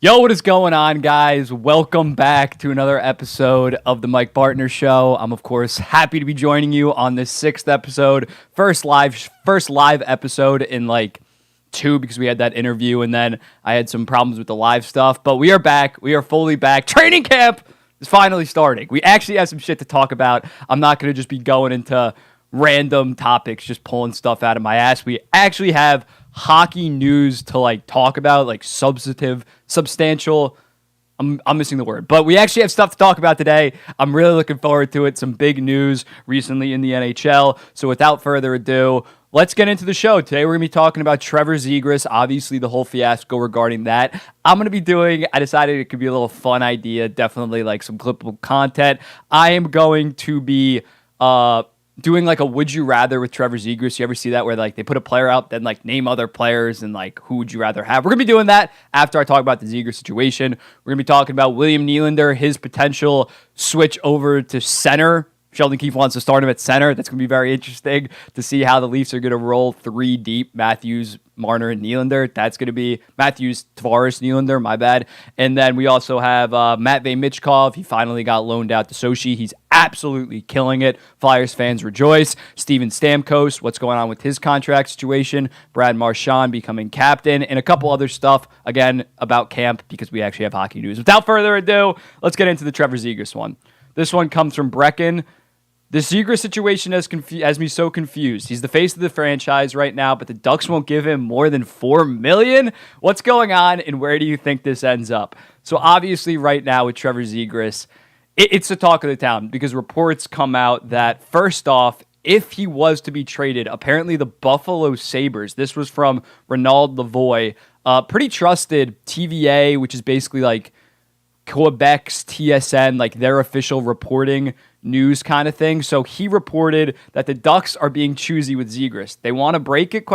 Yo, what is going on, guys? Welcome back to another episode of the Mike Bartner Show. I'm, of course, happy to be joining you on this sixth episode, first live episode in like two because we had that interview and then I had some problems with the live stuff. But we are back. We are fully back. Training camp is finally starting. We actually have some shit to talk about. I'm not going to just be going into random topics, just pulling stuff out of my ass. We actually have hockey news to like talk about, like substantial. I'm missing the word, but we actually have stuff to talk about today. I'm really looking forward to it. Some big news recently in the NHL. So without further ado, let's get into the show. Today we're going to be talking about Trevor Zegras, obviously the whole fiasco regarding that. I decided it could be a little fun idea, definitely like some clippable content. I am going to be doing like a would you rather with Trevor Zegras. You ever see that where like they put a player out, then like name other players and like who would you rather have? We're going to be doing that after I talk about the Zegras situation. We're going to be talking about William Nylander, his potential switch over to center. Sheldon Keefe wants to start him at center. That's going to be very interesting to see how the Leafs are going to roll three deep: Matthews, Marner, and Nylander. That's going to be Matthews, Tavares, Nylander, my bad. And then we also have V Mitkov. He finally got loaned out to Sochi. He's absolutely killing it. Flyers fans rejoice. Steven Stamkos, what's going on with his contract situation. Brad Marchand becoming captain. And a couple other stuff, again, about camp because we actually have hockey news. Without further ado, let's get into the Trevor Zegras one. This one comes from Brecken. The Zegras situation has me so confused. He's the face of the franchise right now, but the Ducks won't give him more than $4 million. What's going on, and where do you think this ends up? So obviously right now with Trevor Zegras, it's the talk of the town because reports come out that first off, if he was to be traded, apparently the Buffalo Sabres, this was from Ronald Lavoie, pretty trusted TVA, which is basically like Quebec's TSN, like their official reporting news kind of thing. So he reported that the Ducks are being choosy with Zegras. They want to break it, ?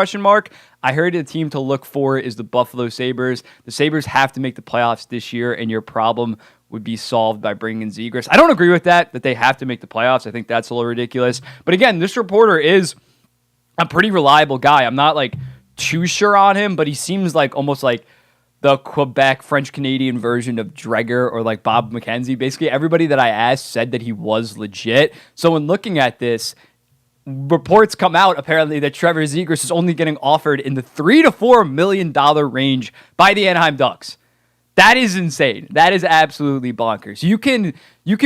I heard the team to look for is the Buffalo Sabres. The Sabres have to make the playoffs this year, and your problem would be solved by bringing in Zegras. I don't agree with that they have to make the playoffs. I think that's a little ridiculous. But again, this reporter is a pretty reliable guy. I'm not like too sure on him, but he seems like almost like the Quebec French-Canadian version of Dreger or like Bob McKenzie. Basically, everybody that I asked said that he was legit. So when looking at this, reports come out apparently that Trevor Zegras is only getting offered in the $3 to $4 million range by the Anaheim Ducks. That is insane. That is absolutely bonkers. You can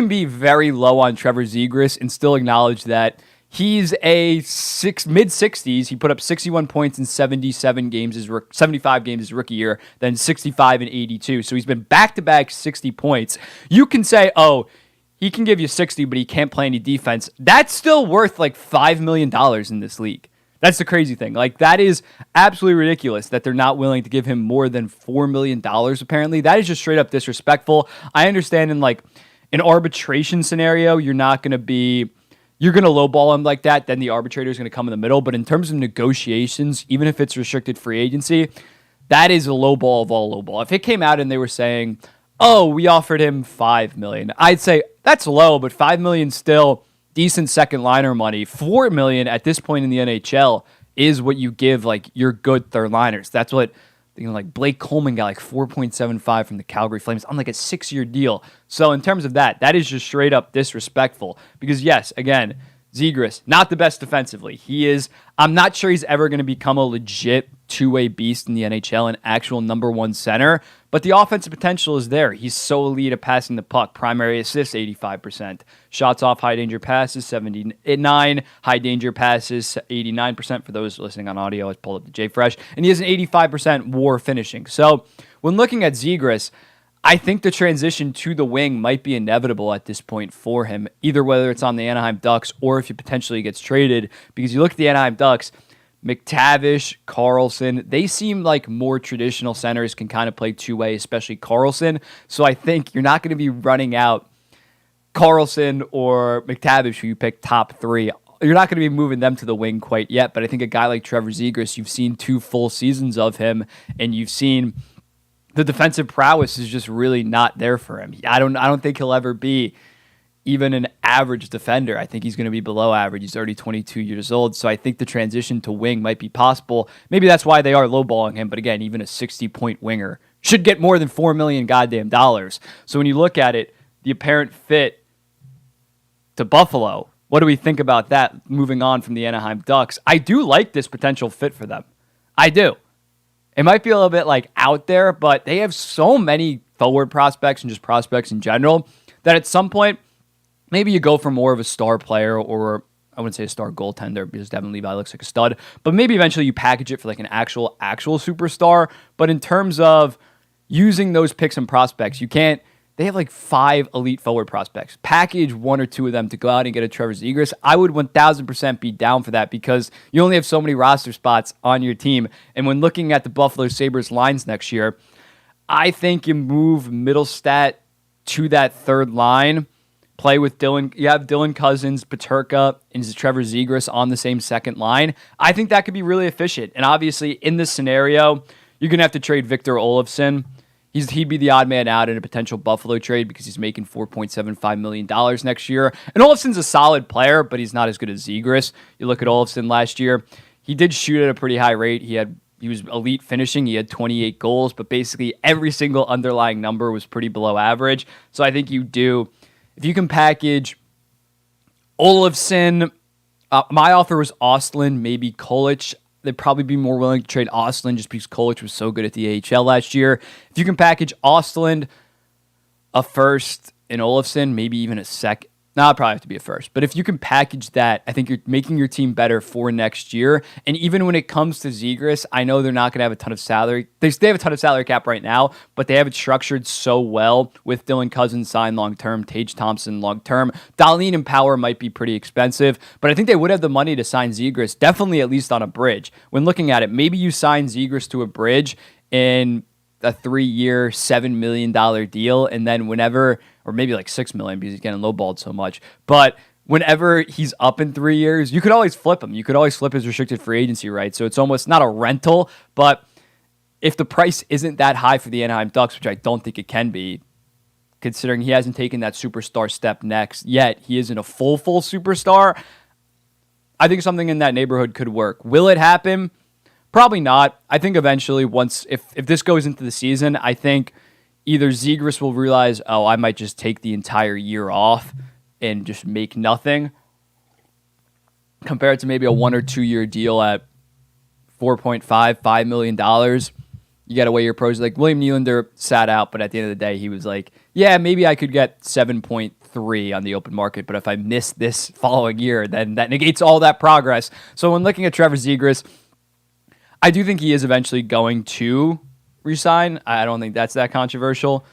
be very low on Trevor Zegras and still acknowledge that he's a mid-60s. He put up 61 points in 75 games his rookie year, then 65 and 82. So he's been back-to-back 60 points. You can say, oh, he can give you 60, but he can't play any defense. That's still worth like $5 million in this league. That's the crazy thing. Like, that is absolutely ridiculous that they're not willing to give him more than $4 million, apparently. That is just straight up disrespectful. I understand in like an arbitration scenario, you're going to lowball him like that, then the arbitrator is going to come in the middle. But in terms of negotiations, even if it's restricted free agency, that is a lowball of all lowball. If it came out and they were saying, oh, we offered him $5 million, I'd say that's low, but $5 million still decent second liner money. $4 million at this point in the NHL is what you give like your good third liners. That's what like Blake Coleman got like 4.75 from the Calgary Flames on like a 6-year deal. So in terms of that is just straight up disrespectful because yes, again, Zegras, not the best defensively. I'm not sure he's ever going to become a legit two-way beast in the NHL, an actual number one center, but the offensive potential is there. He's so elite at passing the puck. Primary assists, 85%. Shots off high danger passes, 79. High danger passes, 89%. For those listening on audio, I pulled up the JFresh. And he has an 85% WAR finishing. So when looking at Zegras, I think the transition to the wing might be inevitable at this point for him, either whether it's on the Anaheim Ducks or if he potentially gets traded. Because you look at the Anaheim Ducks, McTavish, Carlson, they seem like more traditional centers can kind of play two-way, especially Carlson. So I think you're not going to be running out Carlson or McTavish, who you pick top three. You're not going to be moving them to the wing quite yet, but I think a guy like Trevor Zegras, you've seen 2 full seasons of him, and you've seen the defensive prowess is just really not there for him. I don't think he'll ever be even an average defender. I think he's going to be below average. He's already 22 years old, so I think the transition to wing might be possible. Maybe that's why they are lowballing him, but again, even a 60-point winger should get more than $4 million goddamn dollars. So when you look at it, the apparent fit to Buffalo, what do we think about that moving on from the Anaheim Ducks? I do like this potential fit for them. I do. It might be a little bit like out there, but they have so many forward prospects and just prospects in general that at some point, maybe you go for more of a star player, or I wouldn't say a star goaltender because Devin Levi looks like a stud, but maybe eventually you package it for like an actual superstar. But in terms of using those picks and prospects, they have like 5 elite forward prospects. Package 1 or 2 of them to go out and get a Trevor Zegras. I would 1000% be down for that because you only have so many roster spots on your team. And when looking at the Buffalo Sabres lines next year, I think you move Middlestat to that third line, play with Dylan. You have Dylan Cousins, Peterka, and Trevor Zegras on the same second line. I think that could be really efficient. And obviously, in this scenario, you're going to have to trade Victor Olofsson. He'd be the odd man out in a potential Buffalo trade because he's making $4.75 million next year. And Olofsson's a solid player, but he's not as good as Zegras. You look at Olofsson last year, he did shoot at a pretty high rate. He was elite finishing. He had 28 goals, but basically every single underlying number was pretty below average. So I think if you can package Olofsson, my offer was Ostlund, maybe Kolich. They'd probably be more willing to trade Ostlund just because Kolich was so good at the AHL last year. If you can package Ostlund, a first, and Olofsson, maybe even a second. No, it'd probably have to be a first. But if you can package that, I think you're making your team better for next year. And even when it comes to Zegras, I know they're not going to have a ton of salary. They have a ton of salary cap right now, but they have it structured so well with Dylan Cousins signed long-term, Tage Thompson long-term. Dahlin and Power might be pretty expensive, but I think they would have the money to sign Zegras, definitely at least on a bridge. When looking at it, maybe you sign Zegras to a bridge in a 3-year, $7 million deal, and then whenever, or maybe like $6 million because he's getting lowballed so much, but whenever he's up in 3 years, you could always flip him. You could always flip his restricted free agency rights. So it's almost not a rental, but if the price isn't that high for the Anaheim Ducks, which I don't think it can be, considering he hasn't taken that superstar step next yet, he isn't a full superstar, I think something in that neighborhood could work. Will it happen? Probably not. I think eventually, if this goes into the season, I think either Zegras will realize, I might just take the entire year off and just make nothing, compared to maybe a 1 or 2 year deal at $4.5 million. You got to weigh your pros. Like William Nylander sat out, but at the end of the day, he was like, yeah, maybe I could get 7.3 on the open market, but if I miss this following year, then that negates all that progress. So when looking at Trevor Zegras, I do think he is eventually going to resign. I don't think that's that controversial,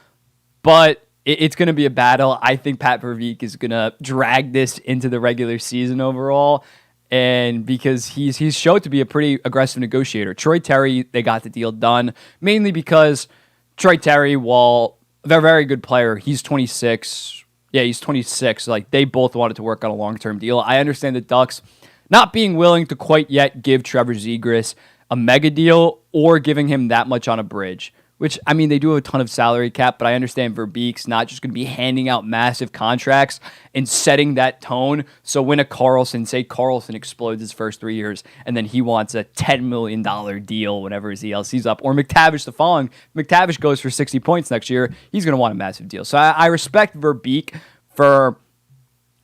but it's going to be a battle. I think Pat Verbeek is going to drag this into the regular season overall, and because he's showed to be a pretty aggressive negotiator. Troy Terry, they got the deal done, mainly because Troy Terry, while they're a very good player, he's 26. Yeah, he's 26. Like, they both wanted to work on a long-term deal. I understand the Ducks not being willing to quite yet give Trevor Zegras a mega deal or giving him that much on a bridge, which, I mean, they do have a ton of salary cap, but I understand Verbeek's not just going to be handing out massive contracts and setting that tone. So when say Carlson explodes his first 3 years and then he wants a $10 million deal whenever his ELC's up, or McTavish the following, McTavish goes for 60 points next year, he's going to want a massive deal. So I respect Verbeek for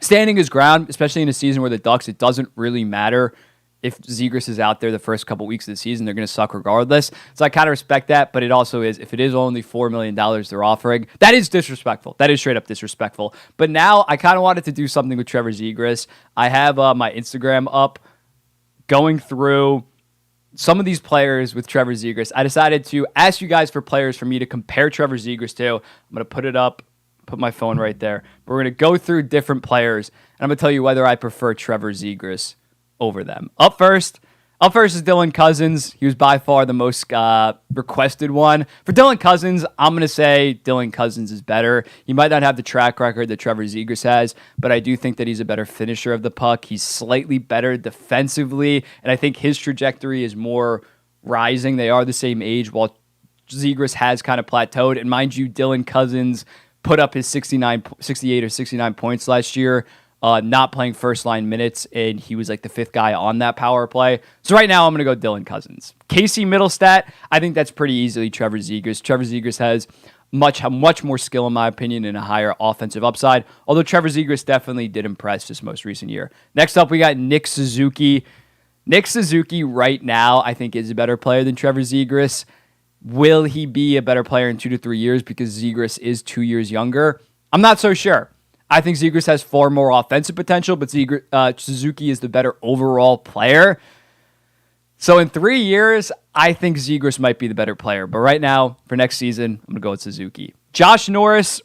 standing his ground, especially in a season where the Ducks, it doesn't really matter if Zegras is out there the first couple weeks of the season, they're going to suck regardless. So I kind of respect that, but it also is, if it is only $4 million they're offering, that is disrespectful. That is straight up disrespectful. But now I kind of wanted to do something with Trevor Zegras. I have my Instagram up going through some of these players with Trevor Zegras. I decided to ask you guys for players for me to compare Trevor Zegras to. I'm going to put it up, put my phone right there. We're going to go through different players, and I'm going to tell you whether I prefer Trevor Zegras over them. Up first is Dylan Cousins. He was by far the most requested one. For Dylan Cousins, I'm going to say Dylan Cousins is better. He might not have the track record that Trevor Zegras has, but I do think that he's a better finisher of the puck. He's slightly better defensively, and I think his trajectory is more rising. They are the same age, while Zegras has kind of plateaued. And mind you, Dylan Cousins put up his 68 or 69 points last year not playing first line minutes, and he was like the fifth guy on that power play. So right now I'm going to go Dylan Cousins. Casey Middlestat, I think that's pretty easily Trevor Zegras. Trevor Zegras has much more skill, in my opinion, and a higher offensive upside, although Trevor Zegras definitely did impress this most recent year. Next up, we got Nick Suzuki. Nick Suzuki right now, I think, is a better player than Trevor Zegras. Will he be a better player in 2 to 3 years because Zegras is 2 years younger? I'm not so sure. I think Zegras has far more offensive potential, but Suzuki is the better overall player. So in 3 years, I think Zegras might be the better player. But right now, for next season, I'm going to go with Suzuki. Josh Norris,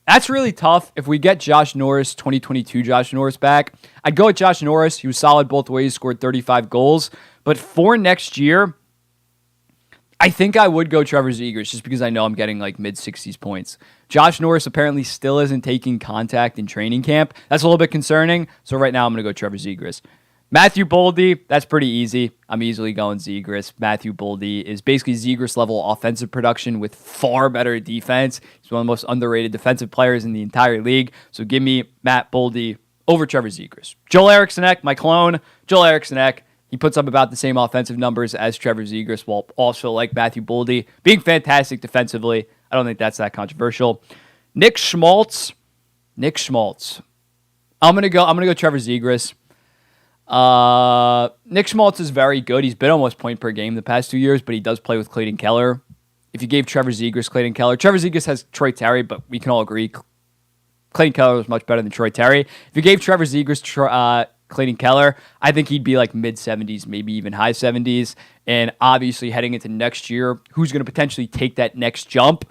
that's really tough. If we get Josh Norris, 2022 Josh Norris back, I'd go with Josh Norris. He was solid both ways, scored 35 goals. But for next year, I think I would go Trevor Zegras just because I know I'm getting like mid-60s points. Josh Norris apparently still isn't taking contact in training camp. That's a little bit concerning. So right now I'm going to go Trevor Zegras. Matthew Boldy, that's pretty easy. I'm easily going Zegras. Matthew Boldy is basically Zegras level offensive production with far better defense. He's one of the most underrated defensive players in the entire league. So give me Matt Boldy over Trevor Zegras. Joel Eriksson, my clone. Joel Eriksson, he puts up about the same offensive numbers as Trevor Zegras, while also, like Matthew Boldy, being fantastic defensively. I don't think that's that controversial. Nick Schmaltz. I'm gonna go Trevor Zegras. Nick Schmaltz is very good. He's been almost point per game the past 2 years, but he does play with Clayton Keller. If you gave Trevor Zegras Clayton Keller, Trevor Zegras has Troy Terry, but we can all agree Clayton Keller is much better than Troy Terry. If you gave Trevor Zegras Clayton Keller, I think he'd be like mid-70s, maybe even high 70s. And obviously, heading into next year, who's going to potentially take that next jump?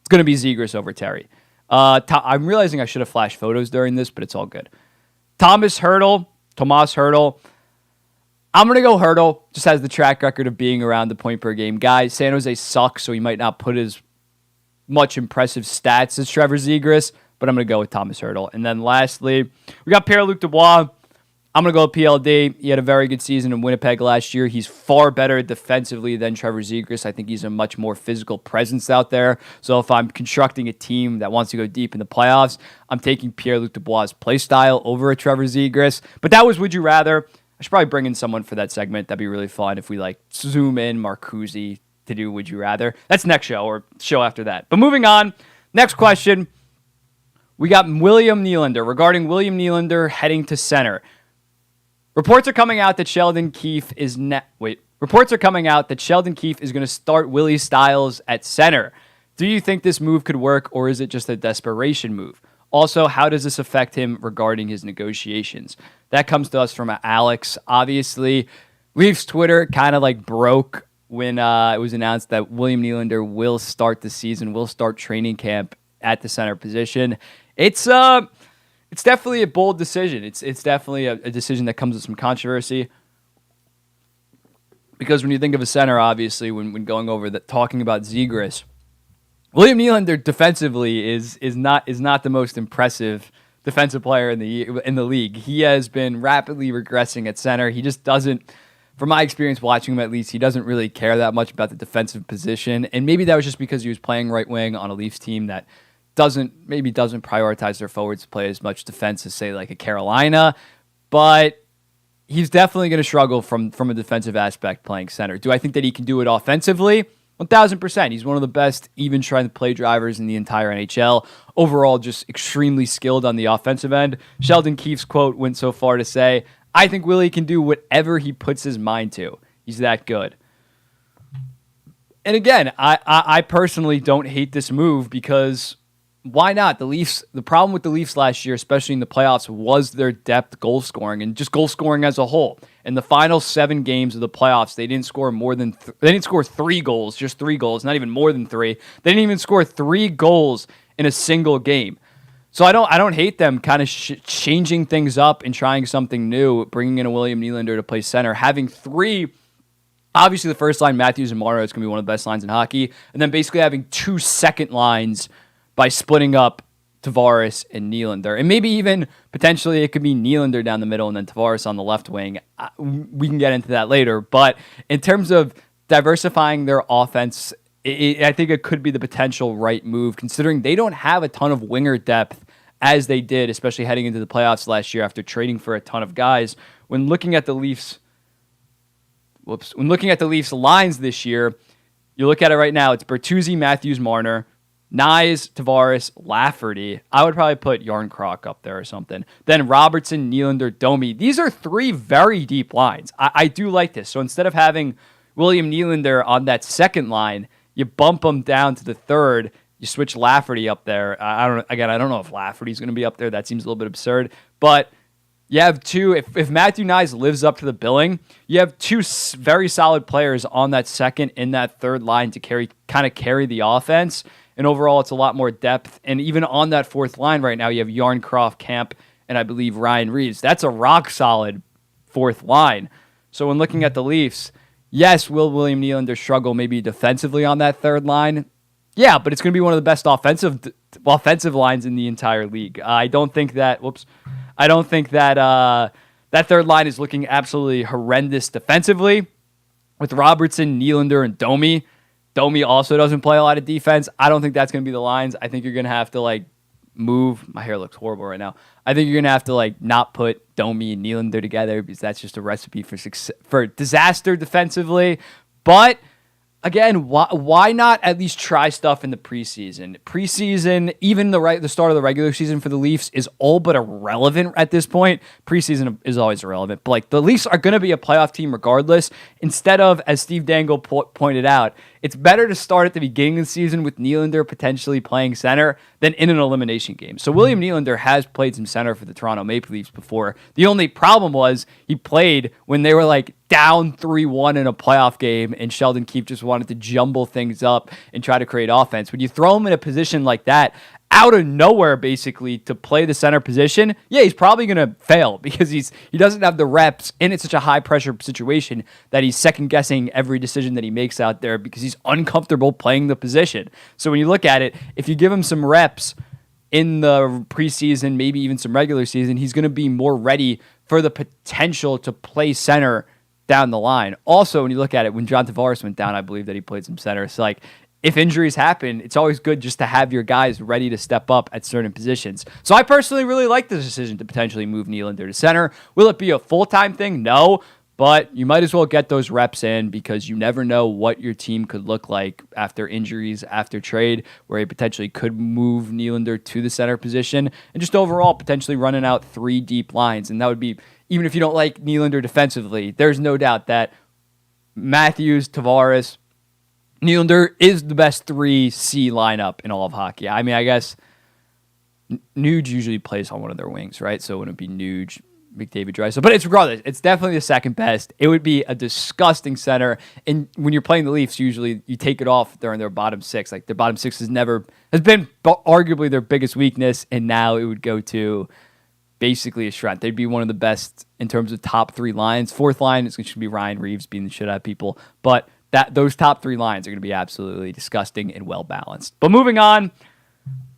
It's going to be Zegras over Terry. I'm realizing I should have flashed photos during this, but it's all good. Tomas Hertl. I'm going to go Hertl. Just has the track record of being around the point per game guy. San Jose sucks, so he might not put as much impressive stats as Trevor Zegras, but I'm going to go with Tomas Hertl. And then lastly, we got Pierre-Luc Dubois. I'm going to go with PLD. He had a very good season in Winnipeg last year. He's far better defensively than Trevor Zegras. I think he's a much more physical presence out there. So if I'm constructing a team that wants to go deep in the playoffs, I'm taking Pierre-Luc Dubois' play style over a Trevor Zegras. But that was Would You Rather. I should probably bring in someone for that segment. That'd be really fun if we like zoom in Marcuzzi to do Would You Rather. That's next show or show after that. But moving on, next question. We got William Nylander. Regarding William Nylander heading to center. Reports are coming out that Sheldon Keefe is going to start Willie Stiles at center. Do you think this move could work, or is it just a desperation move? Also, how does this affect him regarding his negotiations? That comes to us from Alex. Obviously, Leafs Twitter kind of like broke when it was announced that William Nylander will start the season, will start training camp at the center position. It's definitely a bold decision. It's definitely a decision that comes with some controversy. Because when you think of a center, obviously, when going over talking about Zegras, William Nylander defensively is not the most impressive defensive player in the league. He has been rapidly regressing at center. He just doesn't, from my experience watching him at least, he doesn't really care that much about the defensive position. And maybe that was just because he was playing right wing on a Leafs team that doesn't prioritize their forwards to play as much defense as, say, like a Carolina, but he's definitely going to struggle from a defensive aspect playing center. Do I think that he can do it offensively? 1,000%. He's one of the best even trying to play drivers in the entire NHL. Overall, just extremely skilled on the offensive end. Sheldon Keefe's quote went so far to say, I think Willie can do whatever he puts his mind to. He's that good. And again, I personally don't hate this move because why not? The problem with the Leafs last year, especially in the playoffs, was their depth goal scoring and just goal scoring as a whole. In the final 7 games of the playoffs, they didn't score they didn't score 3 goals, just 3 goals, not even more than 3. They didn't even score 3 goals in a single game. So I don't hate them kind of changing things up and trying something new, bringing in a William Nylander to play center, having 3. Obviously, the first line, Matthews and Maron, is going to be one of the best lines in hockey, and then basically having 2 second lines by splitting up Tavares and Nylander. And maybe even potentially it could be Nylander down the middle and then Tavares on the left wing. We can get into that later. But in terms of diversifying their offense, I think it could be the potential right move, considering they don't have a ton of winger depth as they did, especially heading into the playoffs last year after trading for a ton of guys. When looking at the Leafs lines this year, you look at it right now, it's Bertuzzi, Matthews, Marner, Nyes, Tavares, Lafferty. I would probably put Yarncroc up there or something. Then Robertson, Nylander, Domi. These are three very deep lines. I do like this. So instead of having William Nylander on that second line, you bump him down to the third. You switch Lafferty up there. I don't know if Lafferty's going to be up there. That seems a little bit absurd. But you have two. If Matthew Nyes lives up to the billing, you have two very solid players on that second and that third line to carry the offense. And overall, it's a lot more depth. And even on that fourth line right now, you have Yarncroc, Camp, and I believe Ryan Reeves. That's a rock-solid fourth line. So when looking at the Leafs, yes, will William Nylander struggle maybe defensively on that third line? Yeah, but it's going to be one of the best offensive lines in the entire league. I don't think that that third line is looking absolutely horrendous defensively. With Robertson, Nylander, and Domi. Domi also doesn't play a lot of defense. I don't think that's going to be the lines. I think you're going to have to move. My hair looks horrible right now. I think you're going to have to not put Domi and Nylander together because that's just a recipe for disaster defensively. But again, why not at least try stuff in the preseason? Preseason, even the start of the regular season for the Leafs is all but irrelevant at this point. Preseason is always irrelevant. But the Leafs are going to be a playoff team regardless. Instead of, as Steve Dangle pointed out, it's better to start at the beginning of the season with Nylander potentially playing center than in an elimination game. So William Nylander has played some center for the Toronto Maple Leafs before. The only problem was he played when they were down 3-1 in a playoff game, and Sheldon Keefe just wanted to jumble things up and try to create offense. When you throw him in a position like that, out of nowhere, basically, to play the center position, yeah, he's probably going to fail because he doesn't have the reps, and it's such a high-pressure situation that he's second-guessing every decision that he makes out there because he's uncomfortable playing the position. So when you look at it, if you give him some reps in the preseason, maybe even some regular season, he's going to be more ready for the potential to play center down the line. Also, when you look at it, when John Tavares went down, I believe that he played some center. So, if injuries happen, it's always good just to have your guys ready to step up at certain positions. So I personally really like this decision to potentially move Nylander to center. Will it be a full-time thing? No, but you might as well get those reps in because you never know what your team could look like after injuries, after trade, where he potentially could move Nylander to the center position and just overall potentially running out three deep lines. And that would be, even if you don't like Nylander defensively, there's no doubt that Matthews, Tavares, Nylander is the best 3C lineup in all of hockey. I mean, I guess Nuge usually plays on one of their wings, right? So it wouldn't be Nuge, McDavid, Draisaitl. But regardless, it's definitely the second best. It would be a disgusting center. And when you're playing the Leafs, usually you take it off during their bottom six. Their bottom six has been arguably their biggest weakness, and now it would go to basically a strength. They'd be one of the best in terms of top three lines. Fourth line is going to be Ryan Reeves beating the shit out of people. But those top three lines are going to be absolutely disgusting and well-balanced. But moving on,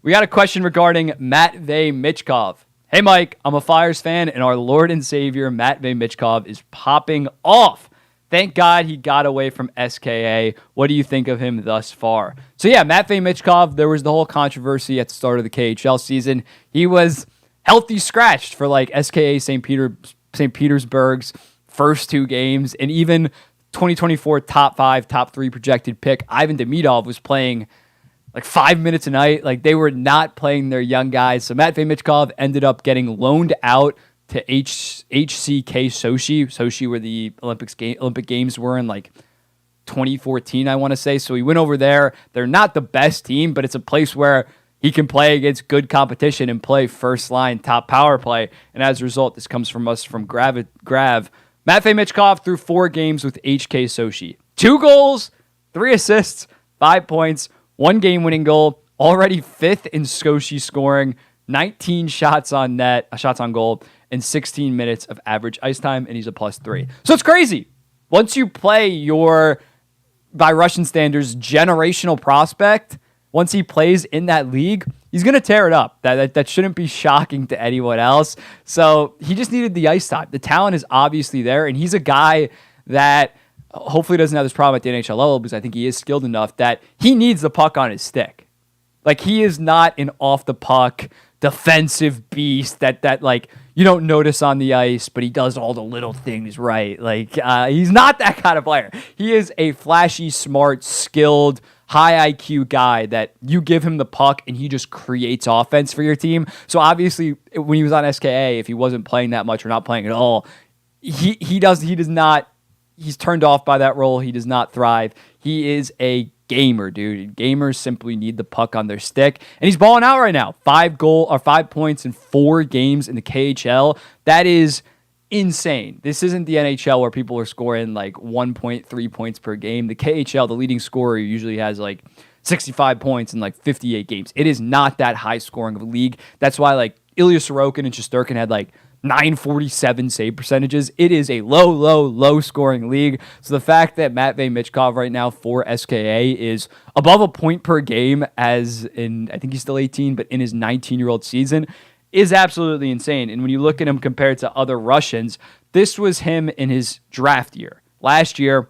we got a question regarding Matvei Michkov. Hey, Mike, I'm a Flyers fan, and our Lord and Savior, Matvei Michkov, is popping off. Thank God he got away from SKA. What do you think of him thus far? So, yeah, Matvei Michkov, there was the whole controversy at the start of the KHL season. He was healthy scratched for, SKA St. Petersburg's first two games, and even 2024 top 5, top 3 projected pick, Ivan Demidov, was playing 5 minutes a night. They were not playing their young guys. So Matvei Michkov ended up getting loaned out to HCK Sochi. Sochi, where the Olympic Games were in 2014, I want to say. So he went over there. They're not the best team, but it's a place where he can play against good competition and play first line top power play. And as a result, this comes from us from Grav. Matvei Michkov through 4 games with HK Sochi. 2 goals, 3 assists, 5 points, 1 game-winning goal, already 5th in Sochi scoring, 19 shots on goal, and 16 minutes of average ice time, and he's a +3. So it's crazy. Once you play your, by Russian standards, generational prospect, once he plays in that league, he's going to tear it up. That shouldn't be shocking to anyone else. So he just needed the ice time. The talent is obviously there, and he's a guy that hopefully doesn't have this problem at the NHL level because I think he is skilled enough that he needs the puck on his stick. He is not an off-the-puck, defensive beast that like you don't notice on the ice, but he does all the little things right. Like he's not that kind of player. He is a flashy, smart, skilled, high IQ guy that you give him the puck and he just creates offense for your team. So obviously when he was on SKA, if he wasn't playing that much or not playing at all, he does not, he's turned off by that role. He does not thrive. He is a gamer, dude. Gamers simply need the puck on their stick, and he's balling out right now. 5 points in 4 games in the KHL. That is insane. This isn't the NHL where people are scoring like 1.3 points per game. The KHL, the leading scorer, usually has like 65 points in like 58 games. It is not that high scoring of a league. That's why like Ilya Sorokin and Shesterkin had like 947 save percentages. It is a low scoring league. So the fact that V Mitkov right now for SKA is above a point per game as in, I think he's still 18, but in his 19-year-old season is absolutely insane. And when you look at him compared to other Russians, this was him in his draft year. Last year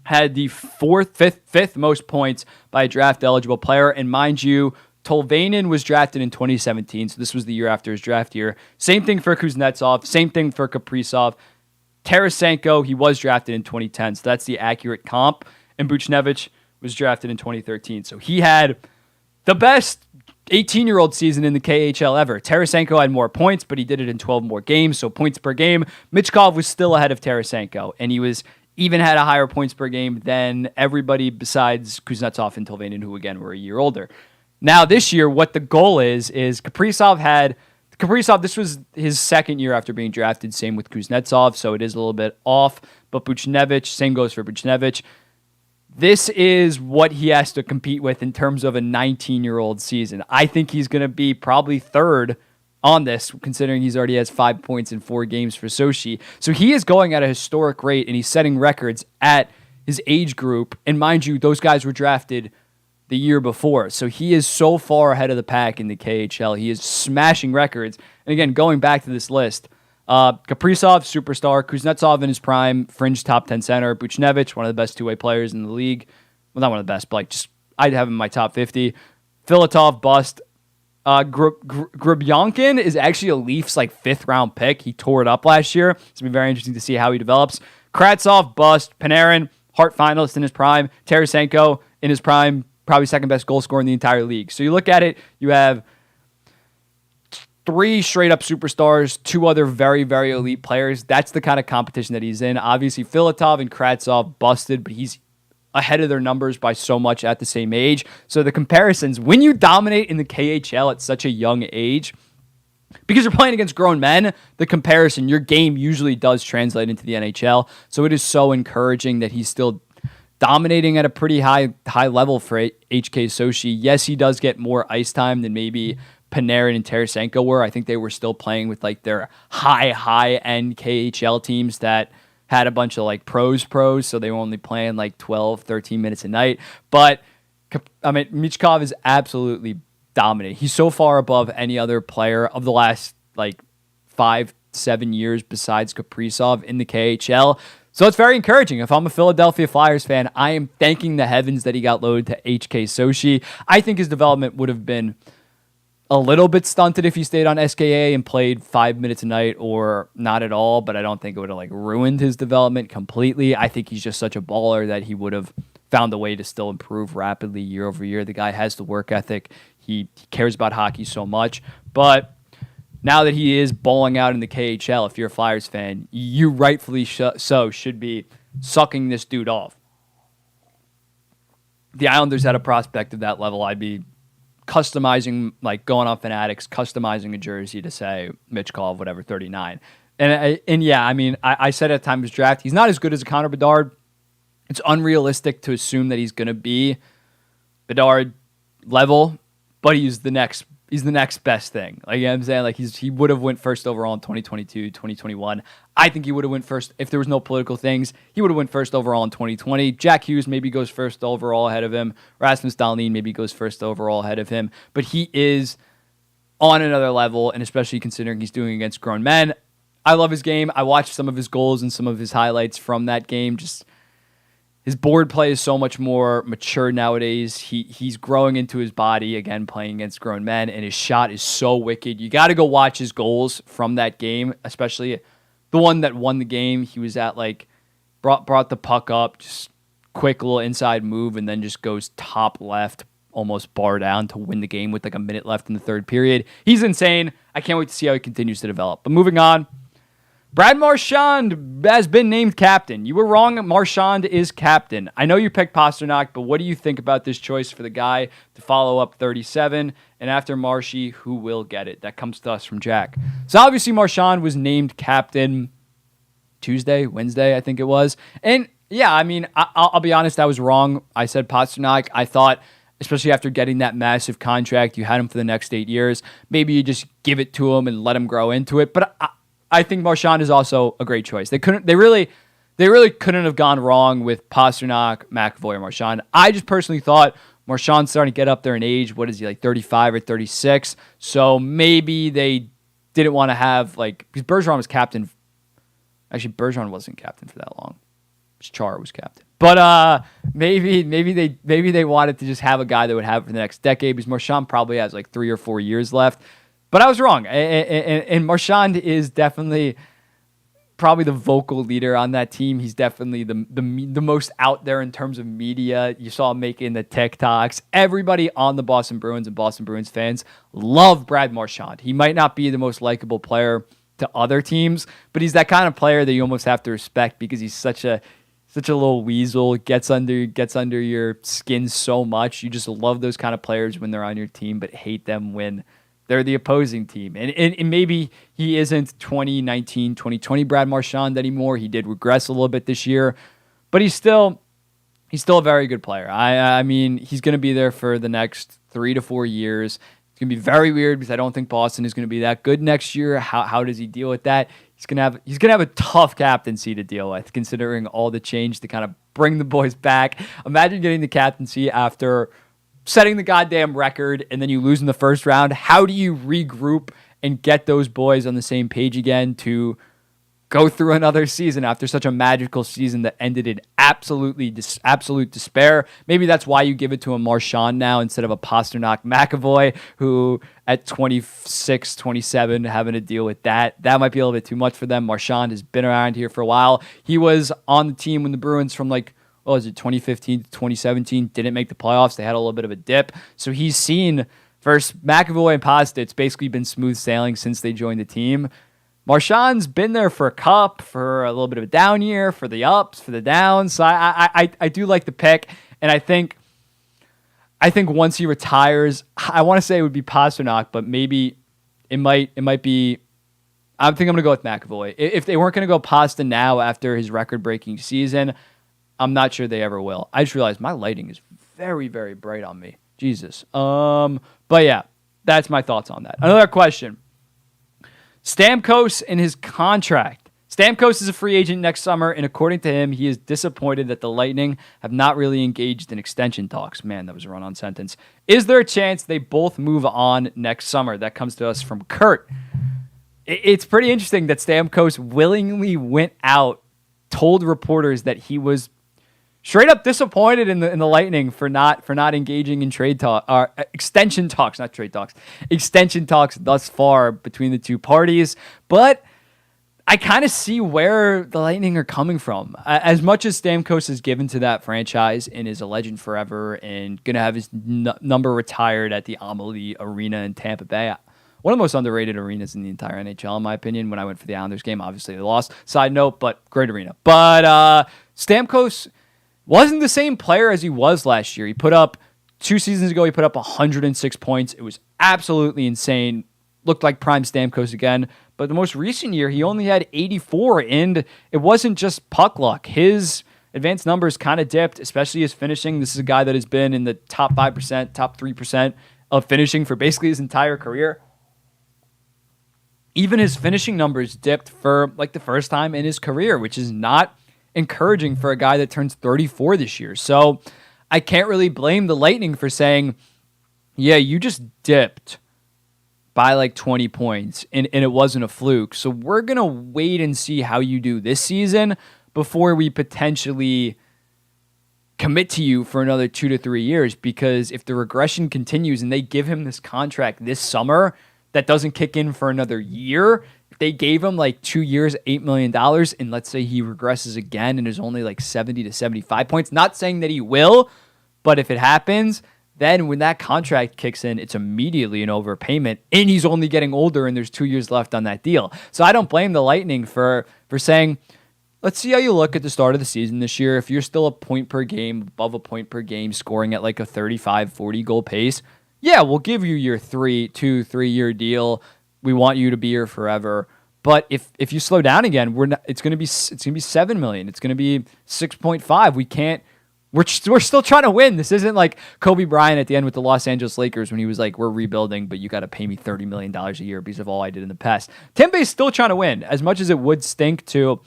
had the fifth most points by a draft eligible player. And mind you, Tolvanen was drafted in 2017, so this was the year after his draft year. Same thing for Kuznetsov, same thing for Kaprizov. Tarasenko, he was drafted in 2010, so that's the accurate comp. And Buchnevich was drafted in 2013. So he had the best 18-year-old season in the KHL ever. Tarasenko had more points, but he did it in 12 more games, so points per game. Michkov was still ahead of Tarasenko, and he was even had a higher points per game than everybody besides Kuznetsov and Tolvanen, who again were a year older. Now, this year, what the goal is Kaprizov, this was his second year after being drafted, same with Kuznetsov, so it is a little bit off. But Buchnevich, same goes for Buchnevich. This is what he has to compete with in terms of a 19-year-old season. I think he's going to be probably third on this, considering he's already has 5 points in 4 games for Sochi. So he is going at a historic rate, and he's setting records at his age group. And mind you, those guys were drafted the year before. So he is so far ahead of the pack in the KHL. He is smashing records. And again, going back to this list, Kaprizov, superstar. Kuznetsov in his prime, fringe top 10 center. Buchnevich, one of the best two-way players in the league. Well, not one of the best, but like just I'd have him in my top 50. Filatov, bust. Grubyankin is actually a Leafs like 5th round pick. He tore it up last year. It's going to be very interesting to see how he develops. Kratsov, bust. Panarin, Hart finalist in his prime. Tarasenko in his prime, probably second best goal scorer in the entire league. So you look at it, you have 3 straight up superstars, 2 other very, very elite players. That's the kind of competition that he's in. Obviously, Filatov and Kratsov busted, but he's ahead of their numbers by so much at the same age. So the comparisons, when you dominate in the KHL at such a young age, because you're playing against grown men, the comparison, your game usually does translate into the NHL. So it is so encouraging that he's still dominating at a pretty high level for HK Sochi. Yes, he does get more ice time than maybe Panarin and Tarasenko were. I think they were still playing with like their high-end KHL teams that had a bunch of like pros, so they were only playing like 12, 13 minutes a night. But I mean, Michkov is absolutely dominating. He's so far above any other player of the last like 5-7 years besides Kaprizov in the KHL. So it's very encouraging. If I'm a Philadelphia Flyers fan, I am thanking the heavens that he got loaded to HK Sochi. I think his development would have been a little bit stunted if he stayed on SKA and played 5 minutes a night or not at all, but I don't think it would have like ruined his development completely. I think he's just such a baller that he would have found a way to still improve rapidly year over year. The guy has the work ethic. He cares about hockey so much. But now that he is bowling out in the KHL, if you're a Flyers fan, you rightfully so should be sucking this dude off. The Islanders had a prospect of that level. I'd be customizing, like going on Fanatics, customizing a jersey to say Michkov, whatever, 39. And yeah, I mean, I said at the time of his draft, he's not as good as a Connor Bedard. It's unrealistic to assume that he's going to be Bedard level, but he's the next best thing. Like, you know what I'm saying? Like, he would have went first overall in 2022, 2021. I think he would have went first if there was no political things. He would have went first overall in 2020. Jack Hughes maybe goes first overall ahead of him. Rasmus Dahlin maybe goes first overall ahead of him. But he is on another level, and especially considering he's doing against grown men. I love his game. I watched some of his goals and some of his highlights from that game. Just his board play is so much more mature nowadays. He's growing into his body, again, playing against grown men, and his shot is so wicked. You got to go watch his goals from that game, especially the one that won the game. He was at, like, brought the puck up, just quick little inside move, and then just goes top left, almost bar down to win the game with like a minute left in the third period. He's insane. I can't wait to see how he continues to develop. But moving on, Brad Marchand has been named captain. You were wrong. Marchand is captain. I know you picked Pastrnak, but what do you think about this choice for the guy to follow up 37? And after Marshy, who will get it? That comes to us from Jack. So obviously Marchand was named captain Wednesday, I think it was. And yeah, I mean, I'll be honest, I was wrong. I said Pastrnak. I thought, especially after getting that massive contract, you had him for the next 8 years. Maybe you just give it to him and let him grow into it. But I think Marchand is also a great choice. They really couldn't have gone wrong with Pastrnak, McAvoy, or Marchand. I just personally thought Marchand's starting to get up there in age. What is he, like 35 or 36? So maybe they didn't want to have, like, because Bergeron was captain. Actually, Bergeron wasn't captain for that long. Char was captain. But maybe they wanted to just have a guy that would have it for the next decade, because Marchand probably has like 3 or 4 years left. But I was wrong. And Marchand is definitely probably the vocal leader on that team. He's definitely the most out there in terms of media. You saw him making the TikToks. Everybody on the Boston Bruins and Boston Bruins fans love Brad Marchand. He might not be the most likable player to other teams, but he's that kind of player that you almost have to respect, because he's such a little weasel, gets under your skin so much. You just love those kind of players when they're on your team, but hate them when they're the opposing team. And maybe he isn't 2019, 2020 Brad Marchand anymore. He did regress a little bit this year, but he's still a very good player. I mean, he's going to be there for the next 3 to 4 years. It's going to be very weird, because I don't think Boston is going to be that good next year. How does he deal with that? He's gonna have a tough captaincy to deal with, considering all the change to kind of bring the boys back. Imagine getting the captaincy after setting the goddamn record, and then you lose in the first round. How do you regroup and get those boys on the same page again to go through another season after such a magical season that ended in absolute despair? Maybe that's why you give it to a Marchand now instead of a Pastrnak McAvoy, who at 26, 27 having to deal with that. That might be a little bit too much for them. Marchand has been around here for a while. He was on the team when the Bruins from 2015 to 2017 didn't make the playoffs. They had a little bit of a dip. So he's seen, first McAvoy and Pasta, it's basically been smooth sailing since they joined the team. Marchand's been there for a cup, for a little bit of a down year, for the ups, for the downs. So I do like the pick, and I think once he retires, I want to say it would be Pastrnak, but maybe it might be. I think I'm gonna go with McAvoy. If they weren't gonna go Pasta now after his record-breaking season, I'm not sure they ever will. I just realized my lighting is very, very bright on me. Jesus. But yeah, that's my thoughts on that. Another question. Stamkos and his contract. Stamkos is a free agent next summer, and according to him, he is disappointed that the Lightning have not really engaged in extension talks. Man, that was a run-on sentence. Is there a chance they both move on next summer? That comes to us from Kurt. It's pretty interesting that Stamkos willingly went out, told reporters that he was straight up disappointed in the Lightning for not engaging in extension talks thus far between the two parties. But I kind of see where the Lightning are coming from. As much as Stamkos is given to that franchise and is a legend forever and gonna have his number retired at the Amalie Arena in Tampa Bay, one of the most underrated arenas in the entire NHL, in my opinion. When I went for the Islanders game, obviously they lost. Side note, but great arena. But Stamkos wasn't the same player as he was last year. He put up 2 seasons ago, he put up 106 points. It was absolutely insane. Looked like prime Stamkos again. But the most recent year, he only had 84, and it wasn't just puck luck. His advanced numbers kind of dipped, especially his finishing. This is a guy that has been in the top 5%, top 3% of finishing for basically his entire career. Even his finishing numbers dipped for like the first time in his career, which is not encouraging for a guy that turns 34 this year. So I can't really blame the Lightning for saying, yeah, you just dipped by like 20 points and it wasn't a fluke. So we're going to wait and see how you do this season before we potentially commit to you for another 2 to 3 years, because if the regression continues and they give him this contract this summer that doesn't kick in for another year, if they gave him like 2 years, $8 million, and let's say he regresses again and is only like 70 to 75 points, not saying that he will, but if it happens, then when that contract kicks in, it's immediately an overpayment, and he's only getting older and there's 2 years left on that deal. So I don't blame the Lightning for saying, let's see how you look at the start of the season this year. If you're still a point per game, above a point per game, scoring at like a 35, 40 goal pace, yeah, we'll give you your 3-year deal. We want you to be here forever. But if you slow down again, it's going to be $7 million. It's going to be 6.5. We can't. We're still trying to win. This isn't like Kobe Bryant at the end with the Los Angeles Lakers when he was like, we're rebuilding, but you got to pay me $30 million a year because of all I did in the past. Tampa Bay's still trying to win, as much as it would stink to.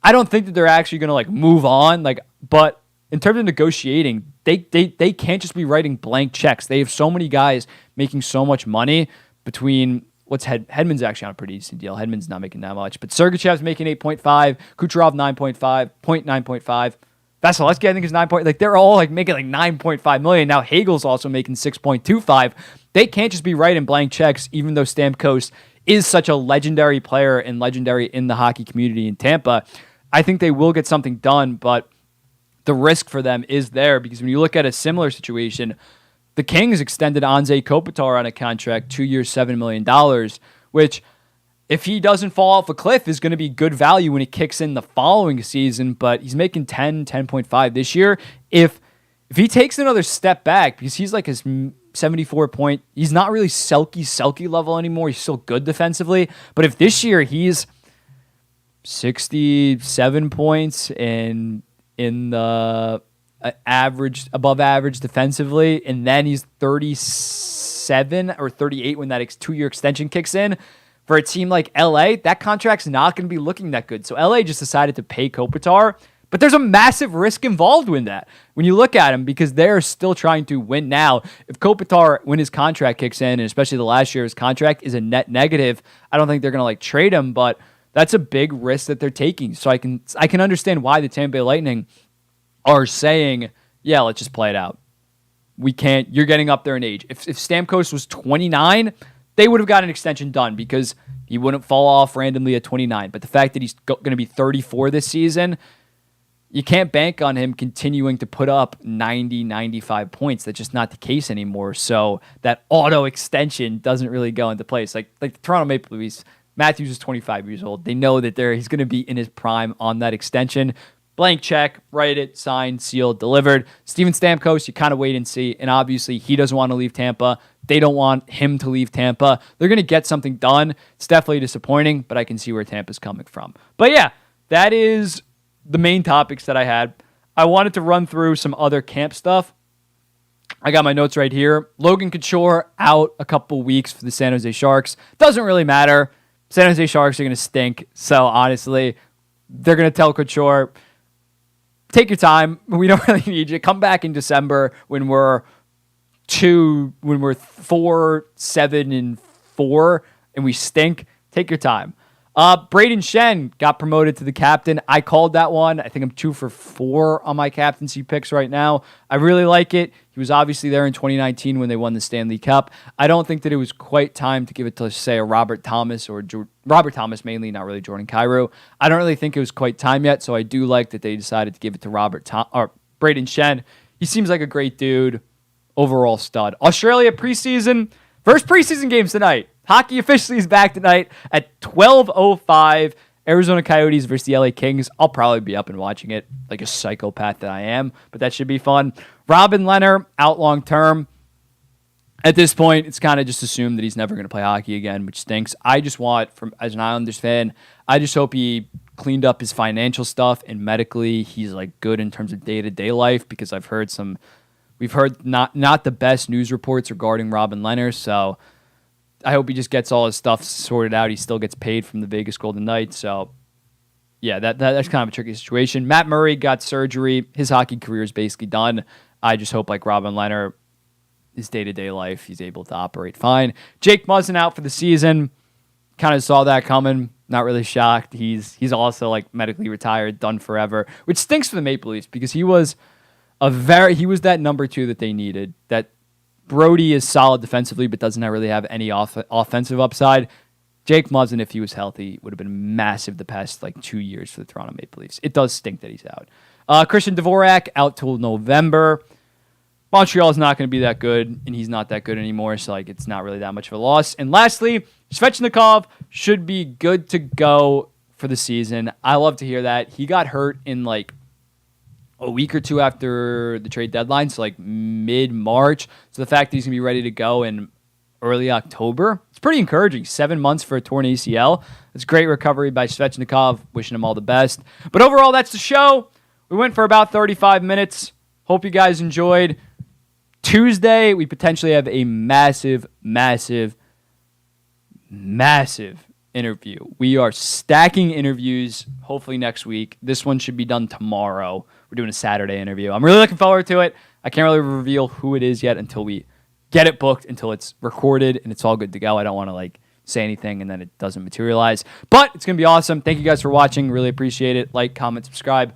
I don't think that they're actually going to like move on. But in terms of negotiating, they can't just be writing blank checks. They have so many guys making so much money between Hedman's actually on a pretty decent deal. Hedman's not making that much, but Sergachev's making 8.5, Kucherov 9.5, 9.5. Vasilevsky, I think, is 9 point. Like, they're all like making like 9.5 million. Now Hagel's also making 6.25. They can't just be writing blank checks, even though Stamkos is such a legendary player and legendary in the hockey community in Tampa. I think they will get something done, but the risk for them is there, because when you look at a similar situation, the Kings extended Anze Kopitar on a contract, 2 years, $7 million, which, if he doesn't fall off a cliff, is going to be good value when he kicks in the following season, but he's making 10.5 this year. If he takes another step back, because he's like his 74 point, he's not really Selke level anymore. He's still good defensively, but if this year he's 67 points and in the above average defensively, and then he's 37 or 38 when that 2-year extension kicks in, for a team like LA, that contract's not going to be looking that good. So LA just decided to pay Kopitar, but there's a massive risk involved with that when you look at him, because they're still trying to win now. If Kopitar, when his contract kicks in, and especially the last year's contract, is a net negative, I don't think they're going to like trade him, but that's a big risk that they're taking. So I can understand why the Tampa Bay Lightning are saying, yeah, let's just play it out. We can't. You're getting up there in age. If Stamkos was 29, they would have got an extension done, because he wouldn't fall off randomly at 29. But the fact that he's going to be 34 this season, you can't bank on him continuing to put up 90, 95 points. That's just not the case anymore. So that auto extension doesn't really go into place. Like the Toronto Maple Leafs, Matthews is 25 years old. They know that he's going to be in his prime on that extension. Blank check, write it, signed, sealed, delivered. Steven Stamkos, you kind of wait and see. And obviously, he doesn't want to leave Tampa. They don't want him to leave Tampa. They're going to get something done. It's definitely disappointing, but I can see where Tampa's coming from. But yeah, that is the main topics that I had. I wanted to run through some other camp stuff. I got my notes right here. Logan Couture out a couple weeks for the San Jose Sharks. Doesn't really matter. San Jose Sharks are going to stink. So honestly, they're going to tell Couture, take your time. We don't really need you. Come back in December when we're 4-7-4 and we stink. Take your time. Braden Shen got promoted to the captain. I called that one. I think I'm 2 for 4 on my captaincy picks right now. I really like it. He was obviously there in 2019 when they won the Stanley Cup. I don't think that it was quite time to give it to, say, a Robert Thomas or Robert Thomas mainly, not really Jordan Kyrou. I don't really think it was quite time yet, so I do like that they decided to give it to Braden Shen. He seems like a great dude. Overall stud. Australia preseason. First preseason games tonight. Hockey officially is back tonight at 12:05. Arizona Coyotes versus the LA Kings. I'll probably be up and watching it like a psychopath that I am, but that should be fun. Robin Lehner out long term. At this point, it's kind of just assumed that he's never going to play hockey again, which stinks. I just want, as an Islanders fan, I just hope he cleaned up his financial stuff and medically he's like good in terms of day-to-day life, because we've heard not the best news reports regarding Robin Lehner, so I hope he just gets all his stuff sorted out. He still gets paid from the Vegas Golden Knights, so yeah, that's kind of a tricky situation. Matt Murray got surgery. His hockey career is basically done. I just hope, like Robin Lehner, his day-to-day life, he's able to operate fine. Jake Muzzin out for the season. Kind of saw that coming. Not really shocked. He's also like medically retired, done forever, which stinks for the Maple Leafs, because he was He was that number 2 that they needed. That Brody is solid defensively, but doesn't really have any offensive upside. Jake Muzzin, if he was healthy, would have been massive the past 2 years for the Toronto Maple Leafs. It does stink that he's out. Christian Dvorak out till November. Montreal is not going to be that good, and he's not that good anymore, so it's not really that much of a loss. And lastly, Svechnikov should be good to go for the season. I love to hear that. He got hurt in a week or two after the trade deadline, so mid-March. So the fact that he's going to be ready to go in early October, it's pretty encouraging. 7 months for a torn ACL. It's great recovery by Svechnikov. Wishing him all the best. But overall, that's the show. We went for about 35 minutes. Hope you guys enjoyed. Tuesday, we potentially have a massive interview. We are stacking interviews hopefully next week. This one should be done tomorrow. We're doing a Saturday interview. I'm really looking forward to it. I can't really reveal who it is yet until we get it booked, until it's recorded and it's all good to go. I don't want to say anything and then it doesn't materialize. But it's going to be awesome. Thank you guys for watching. Really appreciate it. Like, comment, subscribe.